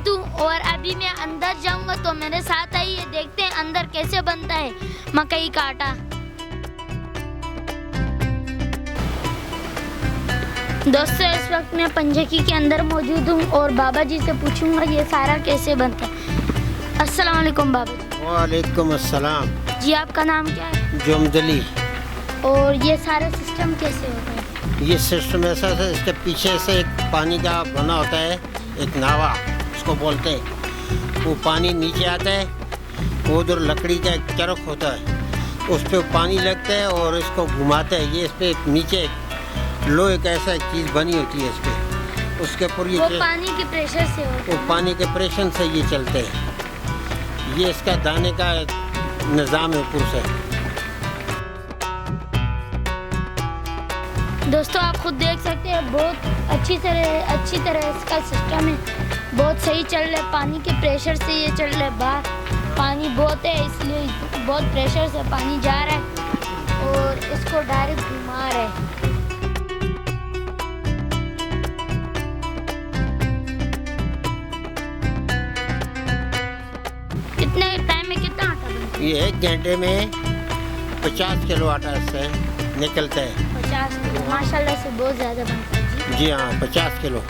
मौजूद हूँ और अभी मैं अंदर जाऊंगा, तो मेरे साथ आइए देखते हैं अंदर कैसे बनता है मकई का आटा। दोस्तों, इस वक्त मैं पंजकी के अंदर मौजूद हूँ और बाबा जी से पूछूंगा ये सारा कैसे बनता है। अस्सलाम वालेकुम बाबा जी। वालेकुम अस्सलाम। जी, आपका नाम क्या है? जुमदली। और ये सारा सिस्टम कैसे होता है? ये सिस्टम ऐसा है, इसके पीछे से एक पानी का बना होता है, एक नावा उसको बोलते हैं। वो पानी नीचे आता है, वो उधर लकड़ी का एक चरख होता है, उस पर पानी लगता है और इसको घुमाते हैं। ये इस पर नीचे लोहे का ऐसा एक चीज़ बनी होती है इस पर, उसके ऊपर वो पानी के प्रेशर से होता है। वो पानी के प्रेशर से ये चलते हैं। ये इसका दाने का निज़ाम है ऊपर से। दोस्तों, आप खुद देख सकते हैं बहुत अच्छी तरह इसका सिस्टम है, बहुत सही चल रहा है। पानी के प्रेशर से ये चल रहा है। बाहर पानी बहुत है, इसलिए बहुत प्रेशर से पानी जा रहा है और इसको डायरेक्ट घुमा रहा है। कितने टाइम में कितना आटा बनता है? ये 1 घंटे में 50 किलो आटा इससे निकलता है। 50 किलो, माशाल्लाह से बहुत ज़्यादा बनता है। जी हाँ, 50 किलो।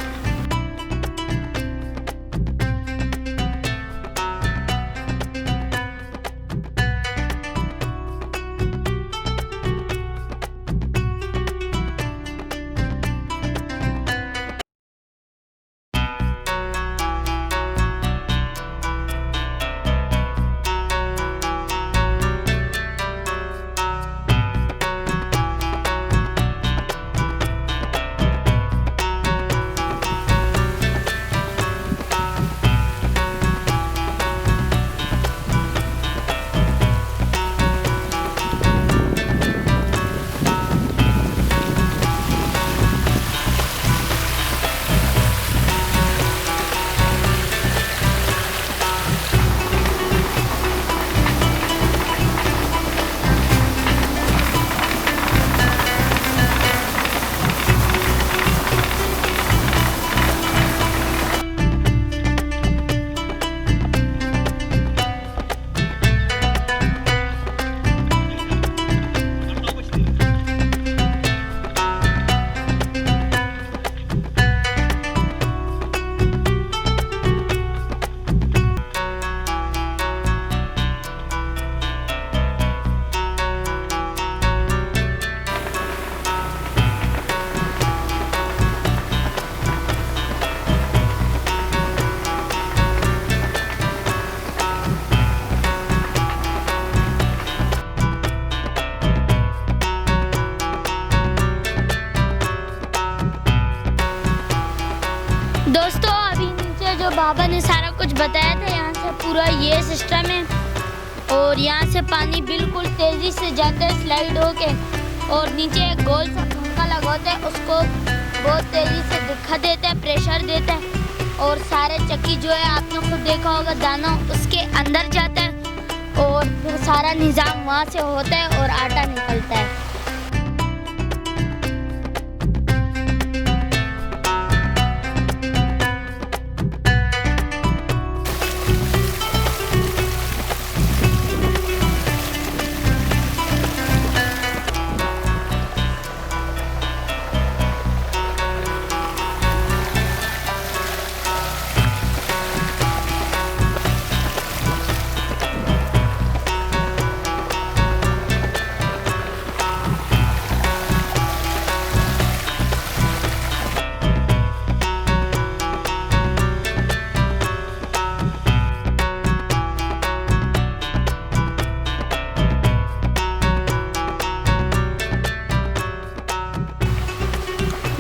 दोस्तों, अभी नीचे जो बाबा ने सारा कुछ बताया था, यहाँ से पूरा ये सिस्टम है और यहाँ से पानी बिल्कुल तेज़ी से जाता है स्लाइड होके और नीचे एक गोल सा पंखा लगा होता है, उसको बहुत तेज़ी से दिखा देता है, प्रेशर देता है और सारे चक्की जो है आपने खुद देखा होगा दाना उसके अंदर जाता है और फिर सारा निज़ाम वहाँ से होता है और आटा निकलता है।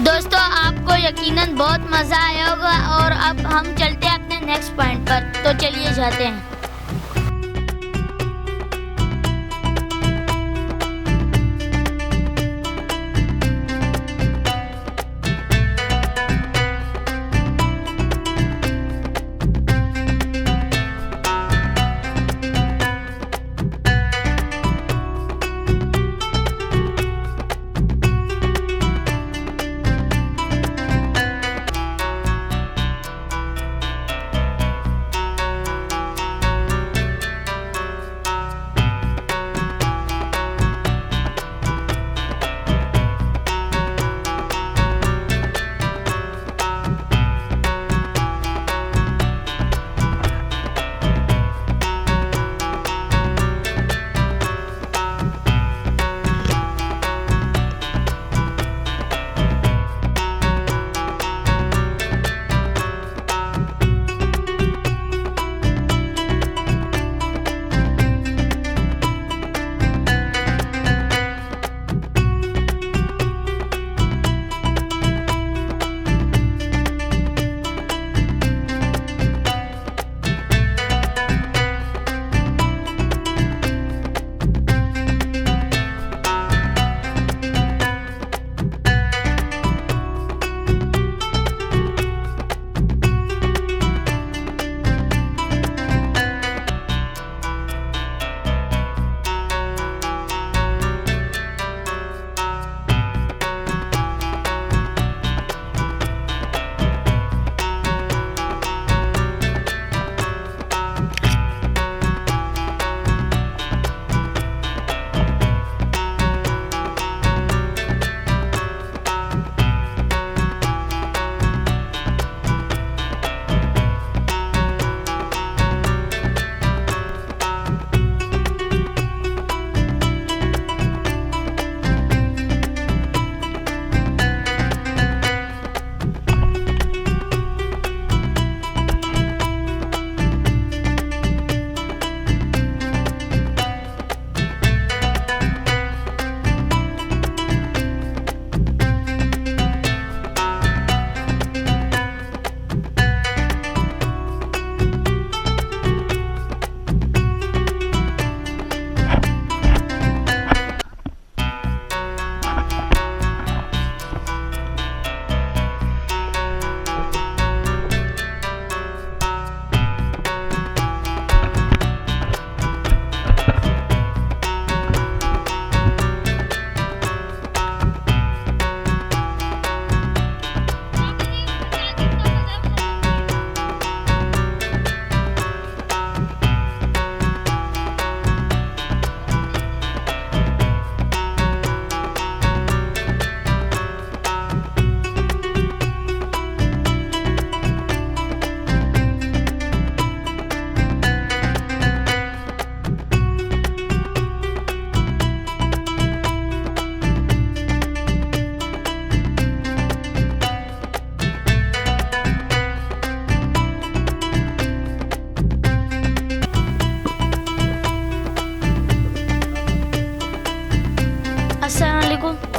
दोस्तों, आपको यकीनन बहुत मज़ा आया होगा और अब हम चलते हैं अपने नेक्स्ट पॉइंट पर, तो चलिए जाते हैं।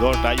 2-2.5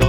2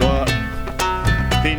2-3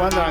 15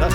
10